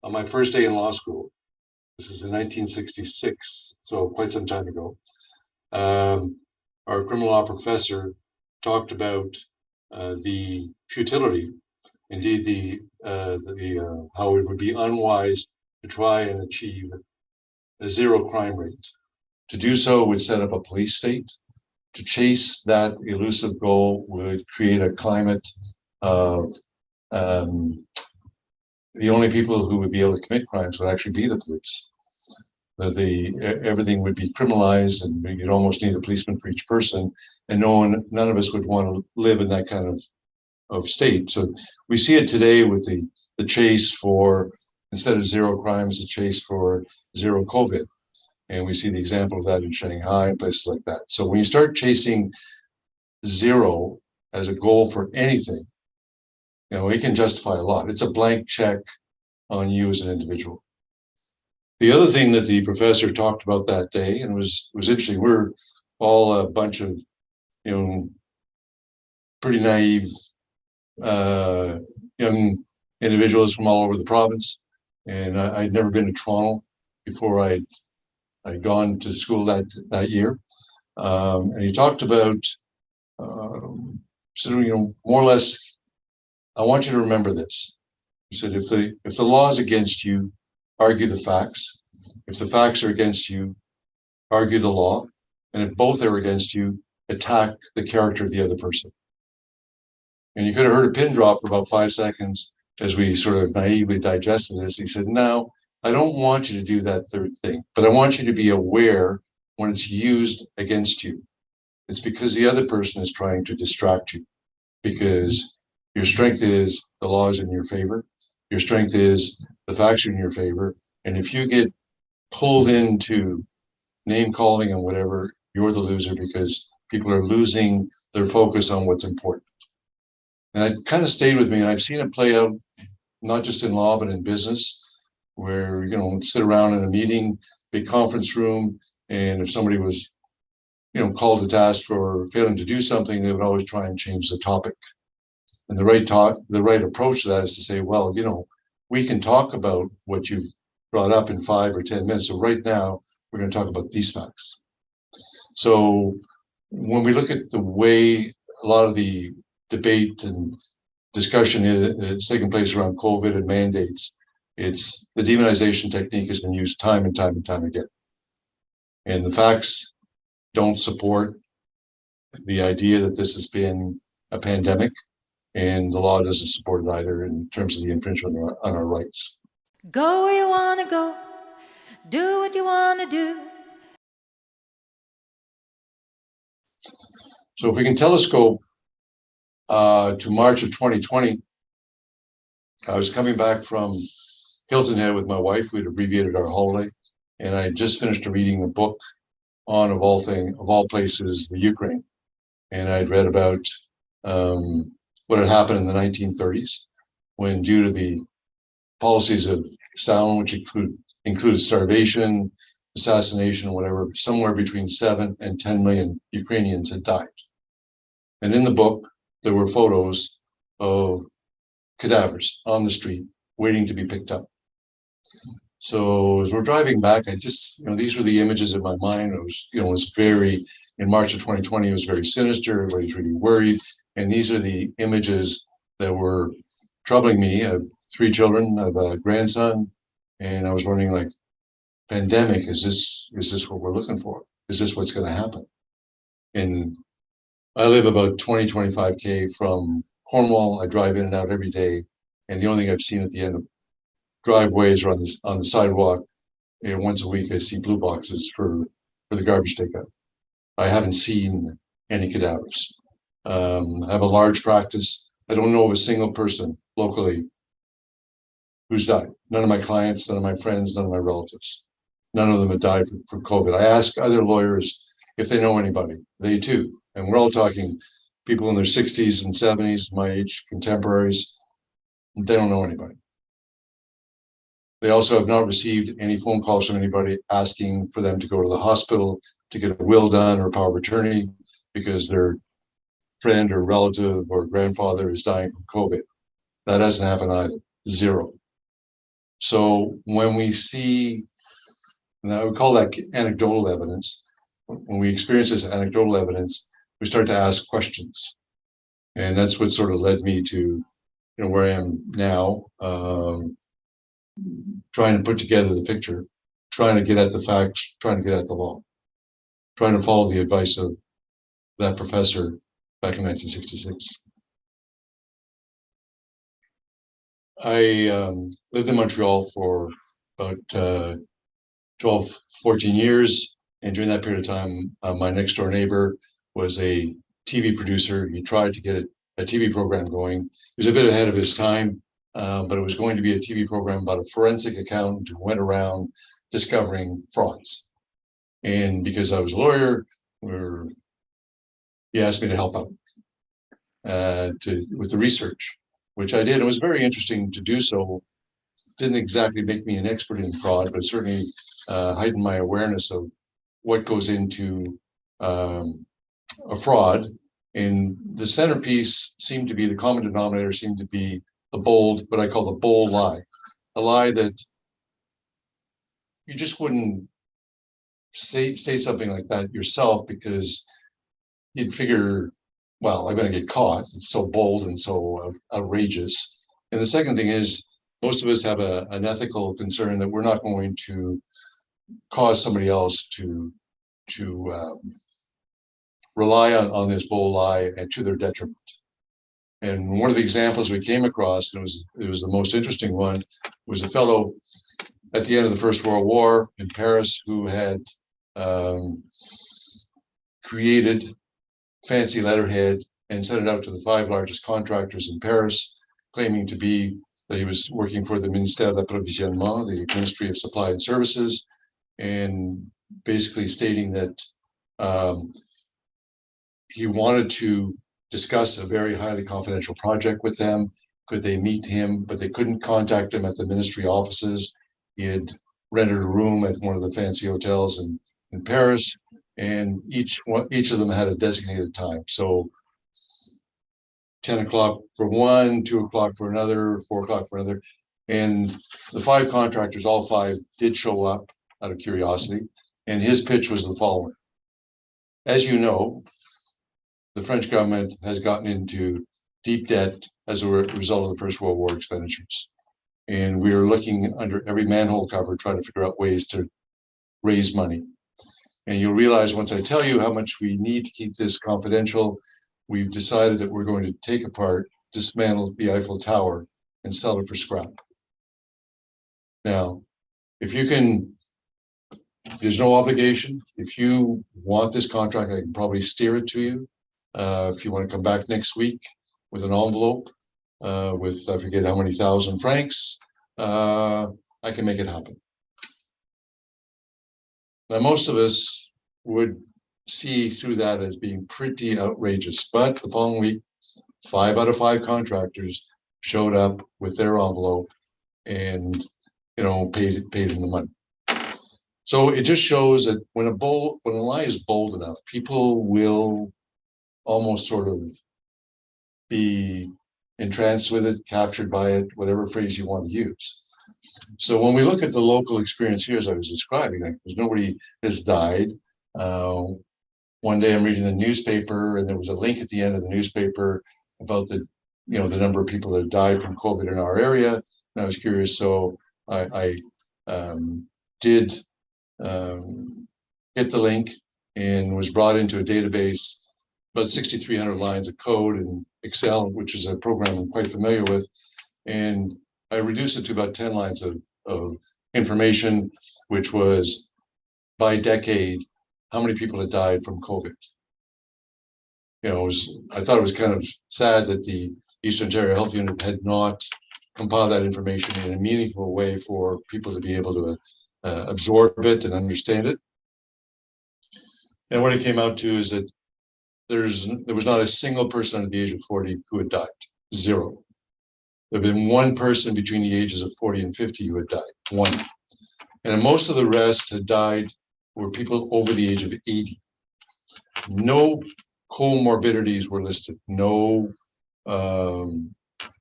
On my first day in law school, this is in 1966, so quite some time ago, um, our criminal law professor talked about the futility, indeed how it would be unwise to try and achieve a zero crime rate. To do so would set up a police state. To chase that elusive goal would create a climate of um, the only people who would be able to commit crimes would actually be the police. Everything would be criminalized, and you'd almost need a policeman for each person, and none of us would want to live in that kind of state. So we see it today with the chase for, instead of zero crimes, the chase for zero COVID. And we see the example of that in Shanghai and places like that. So when you start chasing zero as a goal for anything, it can justify a lot. It's a blank check on you as an individual. The other thing that the professor talked about that day, and was interesting, we're all a bunch of, pretty naive young individuals from all over the province. And I'd never been to Toronto before I'd gone to school that year. And he talked about, more or less, I want you to remember this. He said, if the law is against you, argue the facts. If the facts are against you, argue the law. And if both are against you, attack the character of the other person. And you could have heard a pin drop for about 5 seconds as we sort of naively digested this. He said, no, I don't want you to do that third thing, but I want you to be aware when it's used against you. It's because the other person is trying to distract you, because your strength is the law is in your favor. Your strength is the facts are in your favor. And if you get pulled into name calling and whatever, you're the loser, because people are losing their focus on what's important. And it kind of stayed with me, and I've seen it play out not just in law but in business, where sit around in a meeting, big conference room, and if somebody was called to task for failing to do something, they would always try and change the topic. And the right approach to that is to say, well, we can talk about what you've brought up in 5 or 10 minutes. So right now, we're going to talk about these facts. So when we look at the way a lot of the debate and discussion is taking place around COVID and mandates, it's the demonization technique has been used time and time and time again. And the facts don't support the idea that this has been a pandemic, and the law doesn't support it either in terms of the infringement on our rights. Go where you want to go, do what you want to do. So if we can telescope to March of 2020, I was coming back from Hilton Head with my wife. We'd abbreviated our holiday, and I just finished reading a book on, of all places, the Ukraine. And I'd read about what had happened in the 1930s, when, due to the policies of Stalin, which included starvation, assassination, whatever, somewhere between 7 and 10 million Ukrainians had died. And in the book, there were photos of cadavers on the street waiting to be picked up. So as we're driving back, I just, these were the images in my mind. It was very, in March of 2020, it was very sinister. Everybody's really worried. And these are the images that were troubling me. I have 3 children, I have a grandson, and I was wondering, like, pandemic, is this what we're looking for? Is this what's going to happen? And I live about 25K from Cornwall. I drive in and out every day. And the only thing I've seen at the end of driveways or on the sidewalk, once a week, I see blue boxes for the garbage takeout. I haven't seen any cadavers. I have a large practice. I don't know of a single person locally who's died. None of my clients, none of my friends, none of my relatives. None of them have died for COVID. I ask other lawyers if they know anybody. They too. And we're all talking people in their 60s and 70s, my age, contemporaries. They don't know anybody. They also have not received any phone calls from anybody asking for them to go to the hospital to get a will done or power of attorney because their friend or relative or grandfather is dying from COVID. That hasn't happened either. Zero. So when we see, and I would call that anecdotal evidence, when we experience this anecdotal evidence, we start to ask questions. And that's what sort of led me to, where I am now, trying to put together the picture, trying to get at the facts, trying to get at the law, trying to follow the advice of that professor back in 1966. I lived in Montreal for about 12, 14 years. And during that period of time, my next door neighbor was a TV producer. He tried to get a TV program going. He was a bit ahead of his time, but it was going to be a TV program about a forensic accountant who went around discovering frauds. And because I was a lawyer, he asked me to help out with the research, which I did. It was very interesting to do so. Didn't exactly make me an expert in fraud, but certainly heightened my awareness of what goes into a fraud. And the centerpiece seemed to be, the common denominator seemed to be the bold, what I call the bold lie, a lie that you just wouldn't say something like that yourself, because you'd figure, well, I'm going to get caught. It's so bold and so outrageous. And the second thing is, most of us have an ethical concern that we're not going to cause somebody else to rely on this bold lie and to their detriment. And one of the examples we came across, and it was the most interesting one, was a fellow at the end of the First World War in Paris who had created fancy letterhead and sent it out to the 5 largest contractors in Paris, claiming to be that he was working for the Ministère d'Approvisionnement, the Ministry of Supply and Services, and basically stating that he wanted to discuss a very highly confidential project with them. Could they meet him? But they couldn't contact him at the ministry offices. He had rented a room at one of the fancy hotels in Paris, and each of them had a designated time. So 10 o'clock for one, 2 o'clock for another, 4 o'clock for another. And the 5 contractors, all 5, did show up out of curiosity. And his pitch was the following. As you know, the French government has gotten into deep debt as a result of the First World War expenditures. And we are looking under every manhole cover, trying to figure out ways to raise money. And you'll realize once I tell you how much we need to keep this confidential, we've decided that we're going to take apart, dismantle the Eiffel Tower, and sell it for scrap. Now, if you can, there's no obligation. If you want this contract, I can probably steer it to you. If you want to come back next week with an envelope with, I forget how many thousand francs, I can make it happen. Now, most of us would see through that as being pretty outrageous, but the following week, 5 out of 5 contractors showed up with their envelope and, paid in the money. So it just shows that when a lie is bold enough, people will almost sort of be entranced with it, captured by it, whatever phrase you want to use. So when we look at the local experience here, as I was describing, there's nobody has died. One day I'm reading the newspaper, and there was a link at the end of the newspaper about the number of people that have died from COVID in our area. And I was curious, so I did hit the link and was brought into a database, about 6,300 lines of code in Excel, which is a program I'm quite familiar with. And I reduced it to about 10 lines of information, which was by decade, how many people had died from COVID. I thought it was kind of sad that the Eastern Ontario Health Unit had not compiled that information in a meaningful way for people to be able to absorb it and understand it. And what it came out to is that there was not a single person under the age of 40 who had died. 0. There have been 1 person between the ages of 40 and 50 who had died. 1. And most of the rest had died were people over the age of 80. No comorbidities were listed. No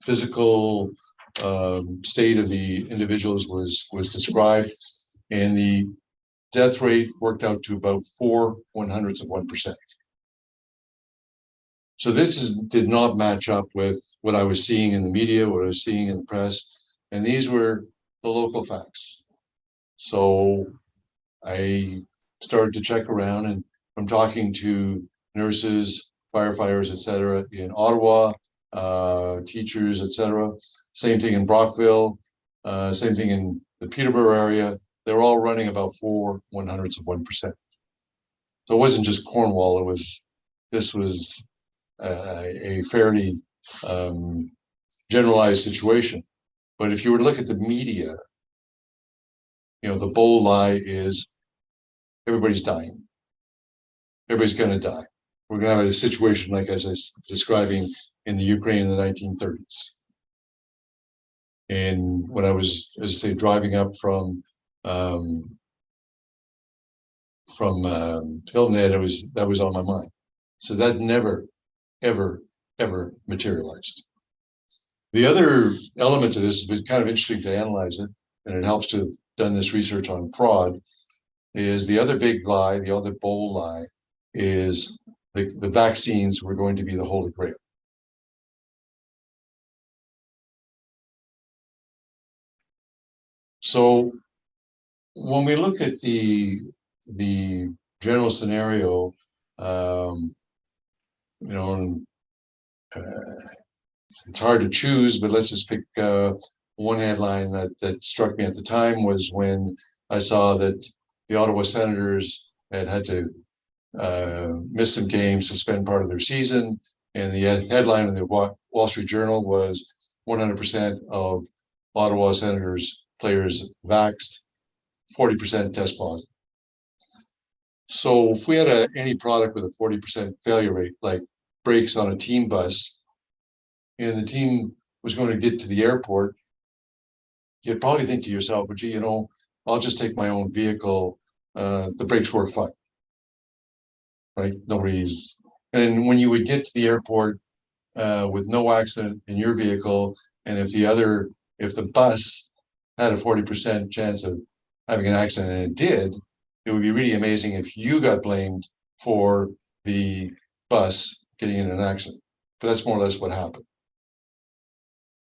physical state of the individuals was described, and the death rate worked out to about 4/100%. So this did not match up with what I was seeing in the media, what I was seeing in the press, and these were the local facts. So I started to check around, and I'm talking to nurses, firefighters, etc., in Ottawa, teachers, etc. Same thing in Brockville, same thing in the Peterborough area. They're all running about 4/100%. So it wasn't just Cornwall. This was a fairly generalized situation. But if you were to look at the media, the bold lie is everybody's dying. Everybody's going to die. We're going to have a situation like as I was describing in the Ukraine in the 1930s. And when I was, as I say, driving up from Hilton Head, that was on my mind. So that never, ever, ever materialized. The other element to this has been kind of interesting to analyze it, and it helps to have done this research on fraud, is the other big lie, the other bold lie, is the vaccines were going to be the Holy Grail. So when we look at the general scenario, it's hard to choose, but let's just pick one headline that struck me at the time was when I saw that the Ottawa Senators had to miss some games, suspend part of their season, and the headline in the Wall Street Journal was 100% of Ottawa Senators players vaxxed, 40% test positive. So if we had any product with a 40% failure rate, like brakes on a team bus, and the team was going to get to the airport, you'd probably think to yourself, well, gee, I'll just take my own vehicle. The brakes work fine, right? And when you would get to the airport with no accident in your vehicle, and if the bus had a 40% chance of having an accident, and it did, it would be really amazing if you got blamed for the bus getting in an accident. But that's more or less what happened.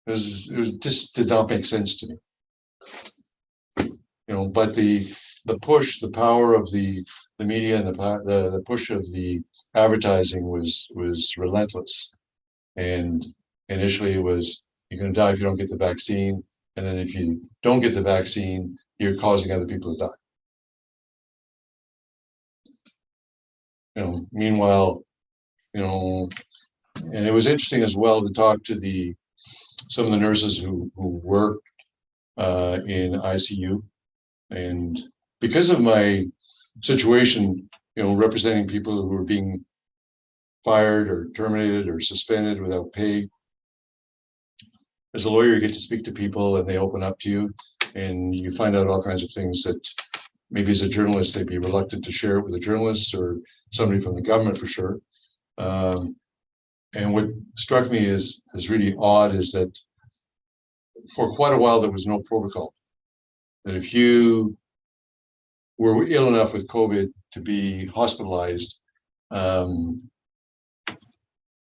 It just did not make sense to me. But the push, the power of the media, and the push of the advertising was relentless. And initially it was, you're going to die if you don't get the vaccine, and then if you don't get the vaccine, you're causing other people to die. Meanwhile, and it was interesting as well to talk to some of the nurses who work in ICU, and because of my situation, representing people who are being fired or terminated or suspended without pay. As a lawyer, you get to speak to people and they open up to you, and you find out all kinds of things that maybe as a journalist they'd be reluctant to share it with a journalist or somebody from the government for sure. And what struck me as really odd is that for quite a while there was no protocol. That if you were ill enough with COVID to be hospitalized,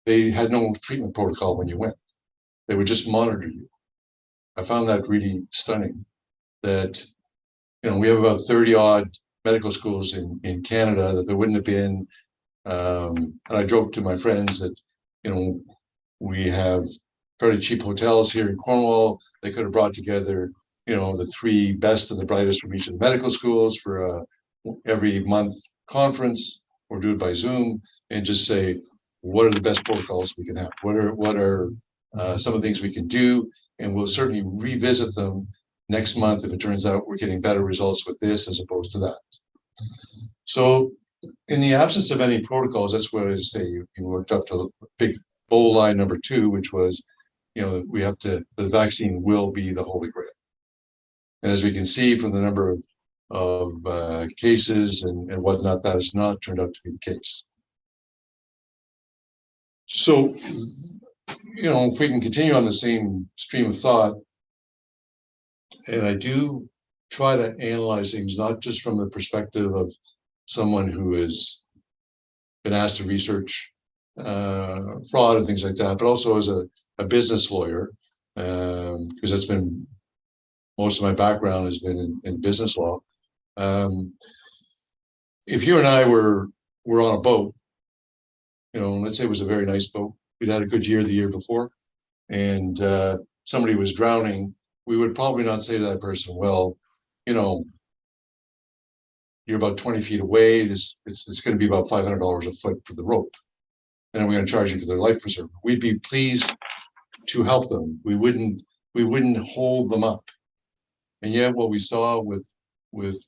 they had no treatment protocol when you went. They would just monitor you. I found that really stunning. That we have about 30 odd medical schools in Canada, that there wouldn't have been. And I joked to my friends that we have fairly cheap hotels here in Cornwall. They could have brought together the 3 best and the brightest from each of the medical schools for a every month conference, or do it by Zoom, and just say, what are the best protocols we can have? What are some of the things we can do? And we'll certainly revisit them next month if it turns out we're getting better results with this as opposed to that. So in the absence of any protocols, that's what I say, you worked up to big bold line number 2, which was, the vaccine will be the Holy Grail. And as we can see from the number of cases and whatnot, that has not turned out to be the case. So, if we can continue on the same stream of thought, And I do try to analyze things, not just from the perspective of someone who has been asked to research fraud and things like that, but also as a business lawyer, because that's been most of my background has been in business law. If you and I were on a boat, let's say it was a very nice boat, we'd had a good year the year before, and somebody was drowning, we would probably not say to that person, well, you're about 20 feet away. It's going to be about $500 a foot for the rope, and then we're going to charge you for their life preserver. We'd be pleased to help them. We wouldn't hold them up. And yet, what we saw with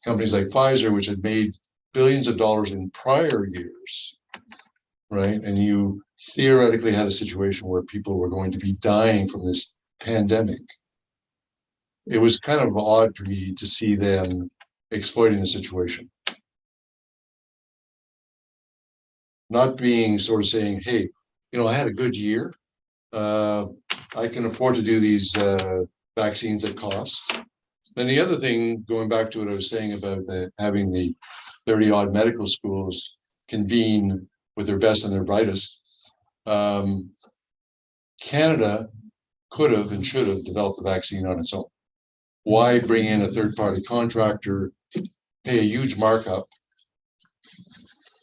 companies like Pfizer, which had made billions of dollars in prior years, right? And you theoretically had a situation where people were going to be dying from this pandemic. It was kind of odd for me to see them exploiting the situation. Not being sort of saying, hey, I had a good year. I can afford to do these vaccines at cost. Then the other thing, going back to what I was saying about having the 30 odd medical schools convene with their best and their brightest, Canada could have and should have developed the vaccine on its own. Why bring in a third-party contractor, pay a huge markup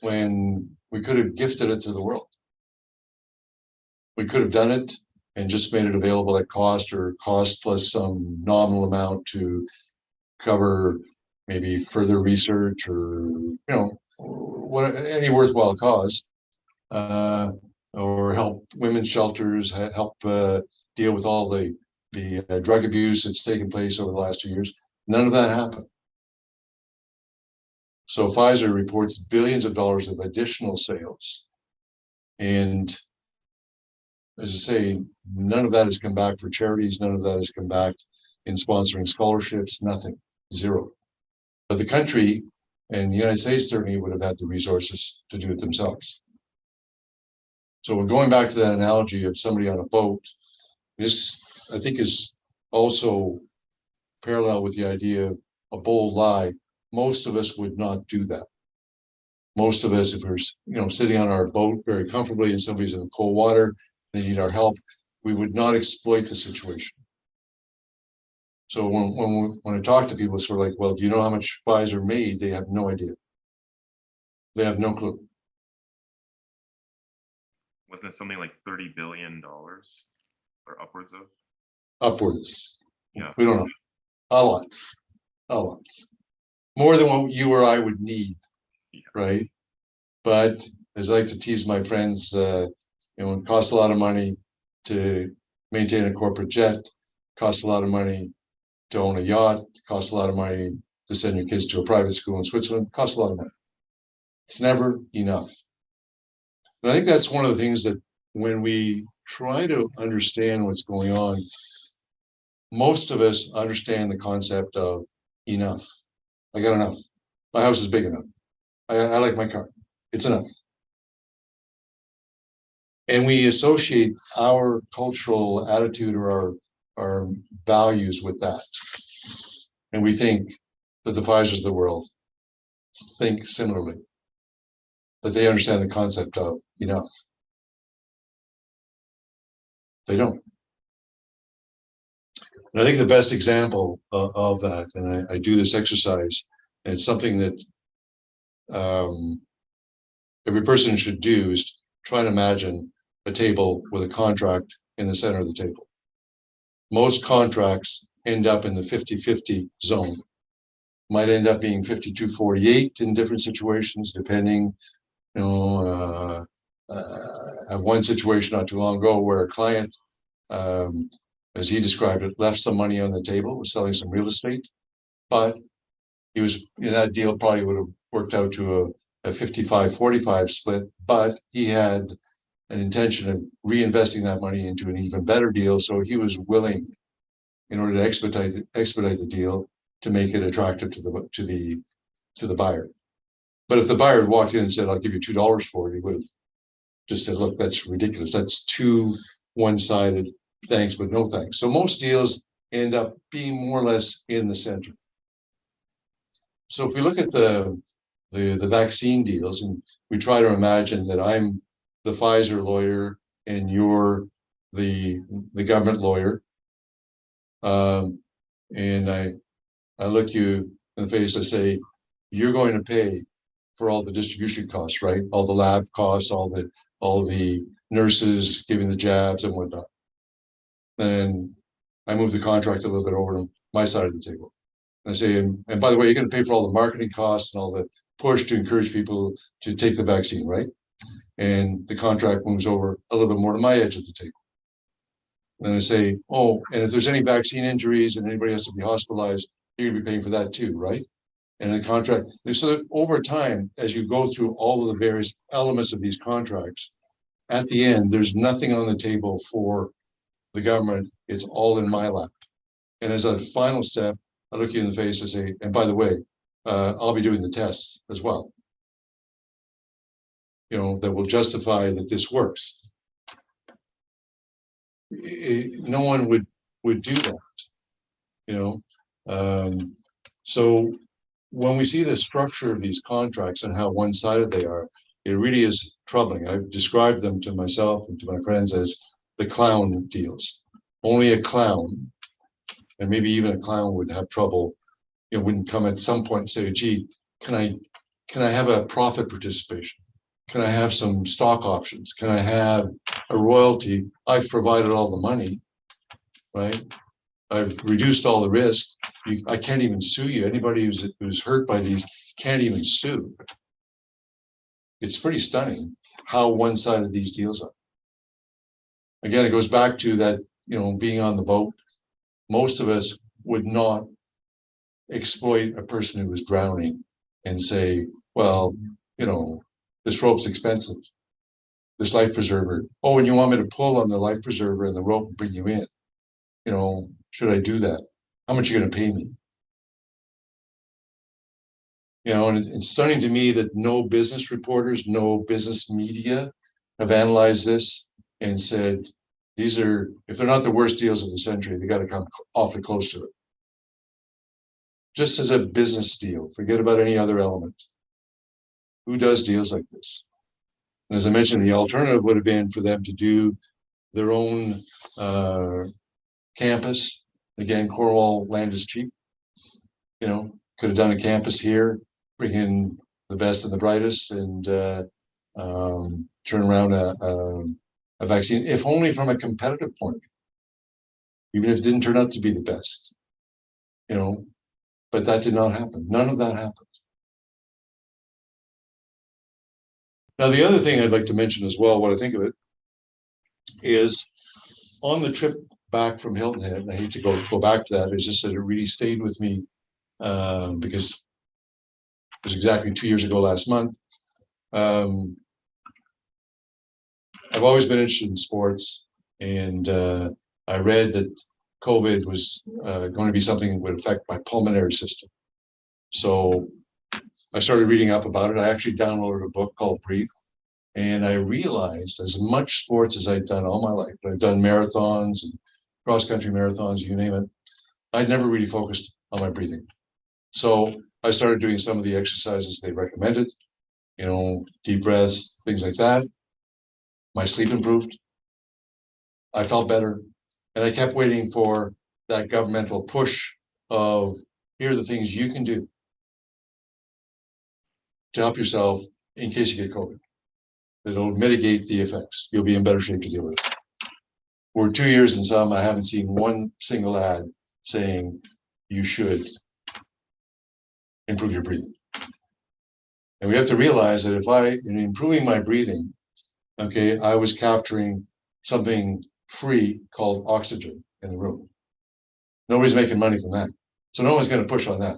when we could have gifted it to the world? We could have done it and just made it available at cost, or cost plus some nominal amount to cover maybe further research, or any worthwhile cause, or help women's shelters, help deal with all the drug abuse that's taken place over the last 2 years. None of that happened. So Pfizer reports billions of dollars of additional sales, and as I say, none of that has come back for charities. None of that has come back in sponsoring scholarships. Nothing. Zero. But the country and the United States certainly would have had the resources to do it themselves. So we're going back to that analogy of somebody on a boat. This, I think, is also parallel with the idea of a bold lie. Most of us would not do that. Most of us, if we're sitting on our boat very comfortably and somebody's in the cold water, they need our help, we would not exploit the situation. So when I talk to people, it's sort of like, well, do you know how much Pfizer made? They have no idea. They have no clue. Wasn't it something like $30 billion or upwards of? Upwards. Yeah. We don't know. A lot. More than what you or I would need, yeah. Right? But as I like to tease my friends, it costs a lot of money to maintain a corporate jet, costs a lot of money to own a yacht, costs a lot of money to send your kids to a private school in Switzerland, costs a lot of money. It's never enough. And I think that's one of the things that when we try to understand what's going on, most of us understand the concept of enough. I got enough. My house is big enough. I like my car. It's enough. And we associate our cultural attitude or our values with that. And we think that the Pfizers of the world think similarly, that they understand the concept of enough. They don't. And I think the best example of that, and I do this exercise, and it's something that every person should do, is try to imagine a table with a contract in the center of the table. Most contracts end up in the 50-50 zone. Might end up being 52-48 in different situations, depending. I have one situation not too long ago where a client, as he described it, left some money on the table, was selling some real estate, but he was, that deal probably would have worked out to a 55-45 split, but he had an intention of reinvesting that money into an even better deal. So he was willing, in order to expedite the deal, to make it attractive to the buyer. But if the buyer had walked in and said, "I'll give you $2 for it," he would have just said, "Look, that's ridiculous. That's too one-sided. Thanks, but no thanks." So most deals end up being more or less in the center. So if we look at the vaccine deals, and we try to imagine that I'm the Pfizer lawyer and you're the government lawyer, and I look you in the face, I say, you're going to pay for all the distribution costs, right? All the lab costs, all the nurses giving the jabs and whatnot. Then I move the contract a little bit over to my side of the table. And I say, and by the way, you're going to pay for all the marketing costs and all the push to encourage people to take the vaccine, right? And the contract moves over a little bit more to my edge of the table. Then I say, oh, and if there's any vaccine injuries and anybody has to be hospitalized, you're going to be paying for that too, right? And the contract, so that over time, as you go through all of the various elements of these contracts, at the end, there's nothing on the table for the government. It's all in my lap. And as a final step, I look you in the face and say, and by the way, I'll be doing the tests as well, that will justify that this works. No one would do that, so when we see the structure of these contracts and how one-sided they are, it really is troubling. I've described them to myself and to my friends as the clown deals. Only a clown, and maybe even a clown would have trouble, wouldn't come at some point and say, gee, can I have a profit participation? Can I have some stock options? Can I have a royalty? I've provided all the money, right? I've reduced all the risk. I can't even sue you. Anybody who's hurt by these can't even sue. It's pretty stunning how one-sided these deals are. Again, it goes back to that, being on the boat. Most of us would not exploit a person who was drowning and say, well, this rope's expensive. This life preserver. Oh, and you want me to pull on the life preserver and the rope and bring you in? Should I do that? How much are you going to pay me? And it's stunning to me that no business reporters, no business media have analyzed this and said, these are, if they're not the worst deals of the century, they got to come awfully close to it. Just as a business deal, forget about any other element. Who does deals like this? And as I mentioned, the alternative would have been for them to do their own campus. Again, Cornwall land is cheap. Could have done a campus here, bring in the best and the brightest, and turn around a vaccine, if only from a competitive point of view, even if it didn't turn out to be the best. But that did not happen. None of that happened. Now, the other thing I'd like to mention as well, what I think of it, is on the trip back from Hilton Head, and I hate to go back to that, it's just that it really stayed with me because it was exactly 2 years ago last month. I've always been interested in sports, and I read that COVID was going to be something that would affect my pulmonary system. So I started reading up about it. I actually downloaded a book called Breathe, and I realized as much sports as I'd done all my life, I've done marathons and cross-country marathons, you name it, I'd never really focused on my breathing. So I started doing some of the exercises they recommended, deep breaths, things like that. My sleep improved. I felt better. And I kept waiting for that governmental push of, here are the things you can do to help yourself in case you get COVID. It'll mitigate the effects. You'll be in better shape to deal with it. We're 2 years in some, I haven't seen one single ad saying you should improve your breathing. And we have to realize that if in improving my breathing, okay, I was capturing something free called oxygen in the room. Nobody's making money from that. So no one's going to push on that.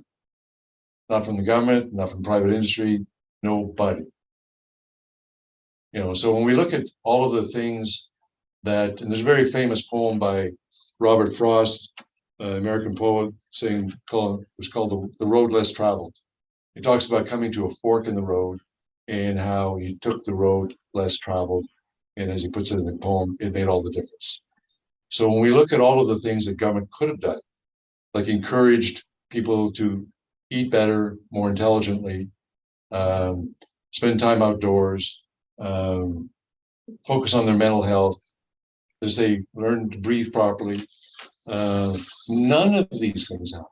Not from the government, not from private industry, nobody. So when we look at all of the things that, and there's a very famous poem by Robert Frost, American poet, it was called The Road Less Traveled. He talks about coming to a fork in the road and how he took the road less traveled. And as he puts it in the poem, it made all the difference. So when we look at all of the things that government could have done, like encouraged people to eat better, more intelligently, spend time outdoors, focus on their mental health, as they learn to breathe properly, none of these things happen.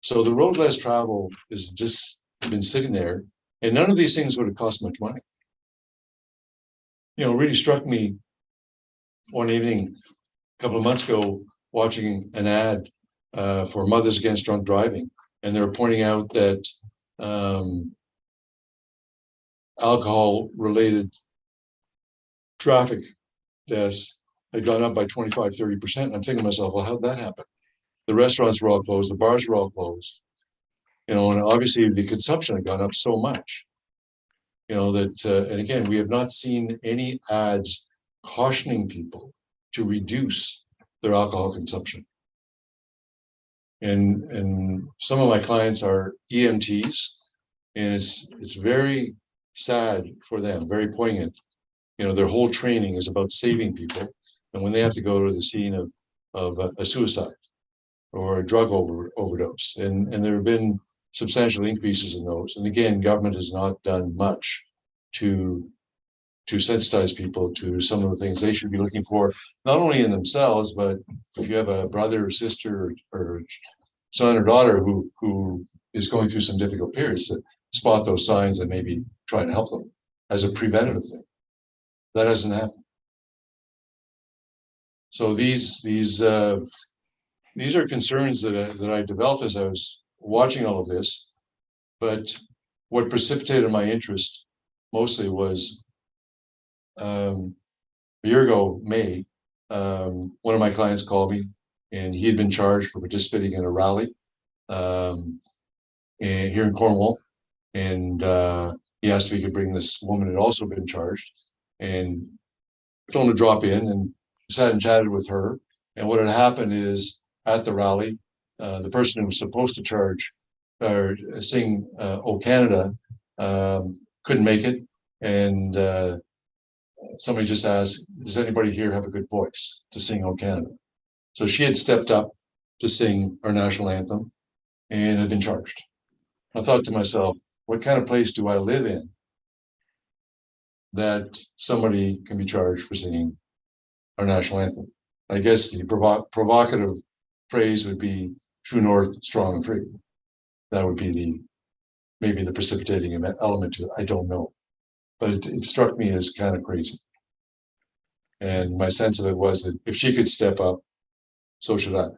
So the road less traveled has just been sitting there, and none of these things would have cost much money. You know, it really struck me one evening a couple of months ago watching an ad for Mothers Against Drunk Driving, and they were pointing out that alcohol-related traffic deaths had gone up by 25, 30%. I'm thinking to myself, well, how'd that happen? The restaurants were all closed, the bars were all closed, you know, and obviously the consumption had gone up so much, you know, that, and again, we have not seen any ads cautioning people to reduce their alcohol consumption. And some of my clients are EMTs, and it's very sad for them, very poignant. You know, their whole training is about saving people, and when they have to go to the scene of a suicide or a drug overdose, and there have been substantial increases in those. And again, government has not done much to sensitize people to some of the things they should be looking for, not only in themselves, but if you have a brother or sister or son or daughter who is going through some difficult periods, to spot those signs and maybe try and help them as a preventative thing. That hasn't happened. So these are concerns that I developed as I was watching all of this. But what precipitated my interest mostly was a year ago, May, one of my clients called me, and he had been charged for participating in a rally here in Cornwall, and he asked if he could bring this woman who had also been charged, and told him to drop in, and sat and chatted with her. And what had happened is at the rally, the person who was supposed to charge or sing "O Canada" couldn't make it, and somebody just asked, "Does anybody here have a good voice to sing "O Canada"?" So she had stepped up to sing our national anthem and had been charged. I thought to myself, what kind of place do I live in that somebody can be charged for singing our national anthem? I guess the provocative phrase would be "True North, strong and free." That would be maybe the precipitating element to it. I don't know, but it struck me as kind of crazy. And my sense of it was that if she could step up, so should I.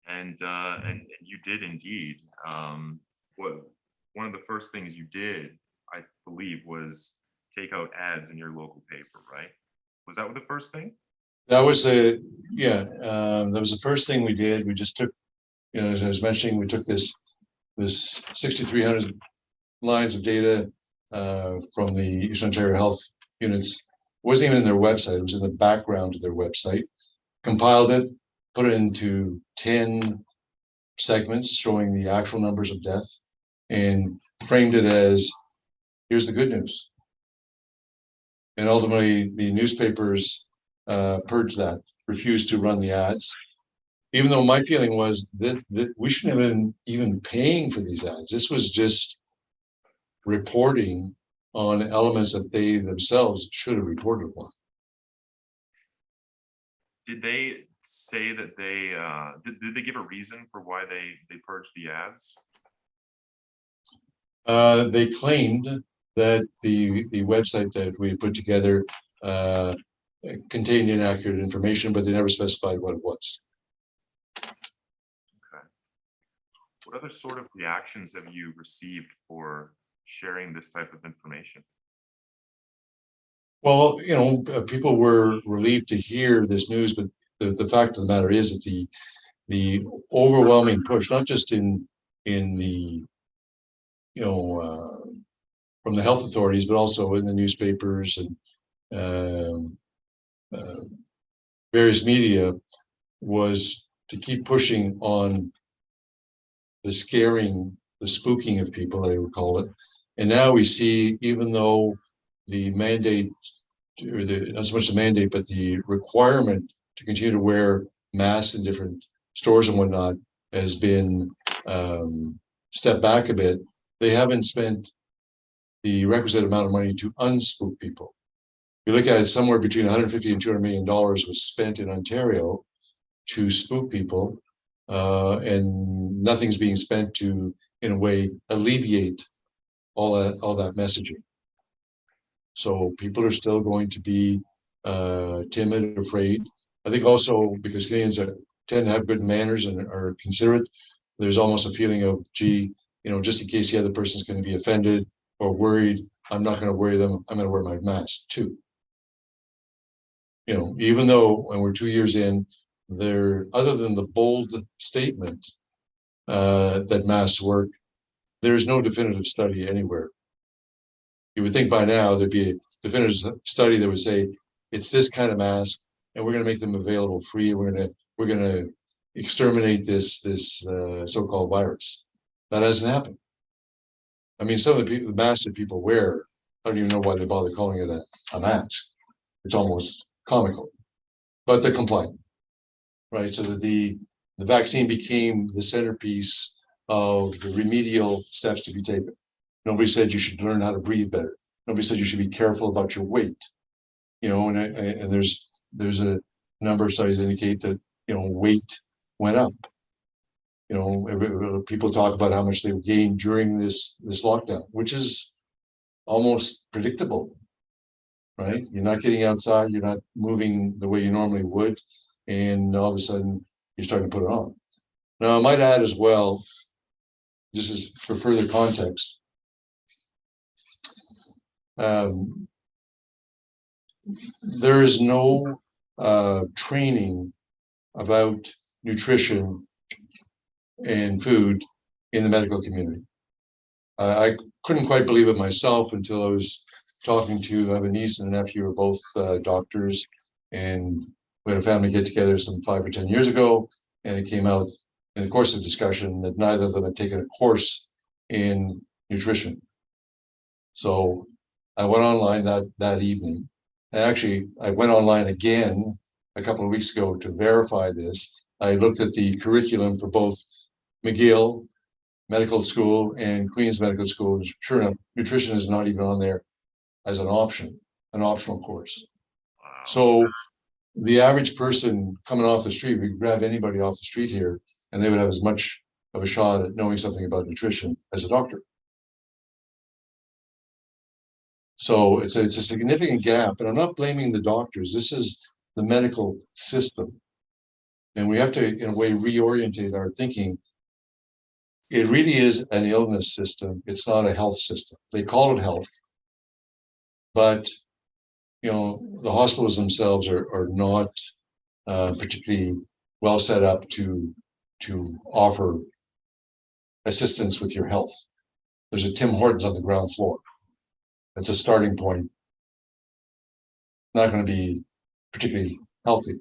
And you did indeed. One of the first things you did, I believe, was take out ads in your local paper, right? Was that the first thing? That was that was the first thing we did. We just took, you know, as I was mentioning, we took this 6,300 lines of data from the Eastern Ontario Health Units. It wasn't even in their website. It was in the background of their website. Compiled it, put it into 10 segments showing the actual numbers of death, and framed it as, here's the good news. And ultimately, the newspapers purged that, refused to run the ads, even though my feeling was that we shouldn't have been even paying for these ads. This was just reporting on elements that they themselves should have reported upon. Did they say that they did they give a reason for why they purged the ads? They claimed that the website that we had put together contained inaccurate information, but they never specified what it was. Okay. What other sort of reactions have you received for sharing this type of information? Well, you know, people were relieved to hear this news, but the fact of the matter is that the overwhelming push, not just in the, you know, from the health authorities, but also in the newspapers and various media, was to keep pushing on the scaring, the spooking of people, I would call it. And now we see, even though the mandate or not so much the mandate, but the requirement to continue to wear masks in different stores and whatnot has been stepped back a bit. They haven't spent the requisite amount of money to unspook people. You look at it, somewhere between 150 and 200 million dollars was spent in Ontario to spook people, and nothing's being spent to, in a way, alleviate all that messaging. So people are still going to be timid, afraid. I think also because Canadians tend to have good manners and are considerate, there's almost a feeling of, gee, just in case the other person's going to be offended or worried, I'm not going to worry them. I'm going to wear my mask too. Even though when we're 2 years in, there, other than the bold statement that masks work, there's no definitive study anywhere. You would think by now there'd be a definitive study that would say it's this kind of mask, and we're going to make them available free. We're going to exterminate this so-called virus. That hasn't happened. I mean, some of the masks that people wear, I don't even know why they bother calling it a mask. It's almost comical, but they're compliant, right? So that the vaccine became the centerpiece of the remedial steps to be taken. Nobody said you should learn how to breathe better. Nobody said you should be careful about your weight. And there's a number of studies that indicate that weight went up. People talk about how much they gained during this lockdown, which is almost predictable, right? You're not getting outside, you're not moving the way you normally would, and all of a sudden you're starting to put it on. Now, I might add as well, this is for further context, there is no training about nutrition and food in the medical community. I couldn't quite believe it myself until I was talking to, I have a niece and a nephew who are both doctors, and we had a family get together some 5 or 10 years ago, and it came out in the course of discussion that neither of them had taken a course in nutrition. So I went online that evening. And actually, I went online again a couple of weeks ago to verify this. I looked at the curriculum for both McGill Medical School and Queen's Medical School. Sure enough, nutrition is not even on there as an optional course. Wow. So the average person coming off the street, we could grab anybody off the street here, and they would have as much of a shot at knowing something about nutrition as a doctor. So it's a significant gap, and I'm not blaming the doctors. This is the medical system. And we have to, in a way, reorientate our thinking. It really is an illness system. It's not a health system. They call it health, but the hospitals themselves are not particularly well set up to offer assistance with your health. There's a Tim Hortons on the ground floor. That's a starting point. Not going to be particularly healthy.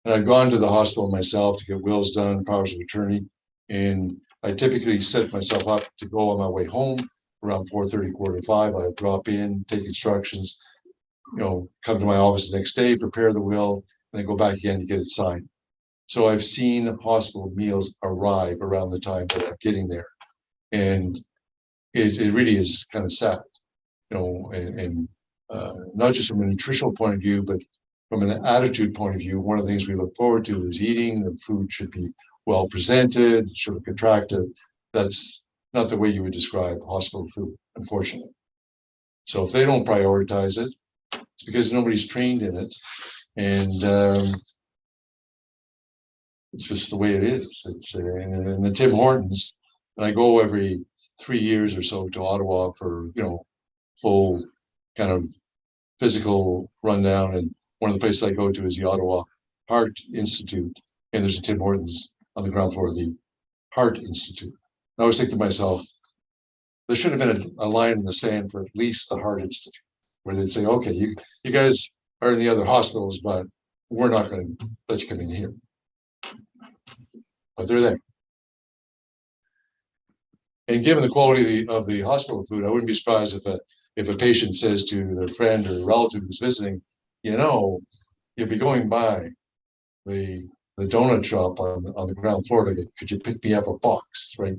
And I've gone to the hospital myself to get wills done, powers of attorney, and I typically set myself up to go on my way home around 4:30, 4:45. I drop in, take instructions, come to my office the next day, prepare the will, and then go back again to get it signed. So I've seen hospital meals arrive around the time that I'm getting there, and it really is kind of sad, and not just from a nutritional point of view, but from an attitude point of view. One of the things we look forward to is eating. The food should be well presented, should look attractive. That's not the way you would describe hospital food, unfortunately. So if they don't prioritize it, it's because nobody's trained in it, and it's just the way it is. It's in the Tim Hortons, and I go every 3 years or so to Ottawa for full kind of physical rundown, and one of the places I go to is the Ottawa Heart Institute, and there's a Tim Hortons on the ground floor of the Heart Institute. I always think to myself, there should have been a line in the sand for at least the Heart Institute, where they'd say, okay, you guys are in the other hospitals, but we're not going to let you come in here. But they're there. And given the quality of the hospital food, I wouldn't be surprised if a patient says to their friend or relative who's visiting, you know, you'll be going by the donut shop on the ground floor to get, could you pick me up a box, right?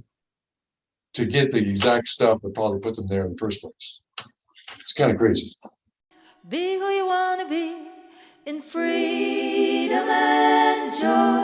To get the exact stuff that probably put them there in the first place. It's kind of crazy. Be who you wanna be in freedom and joy.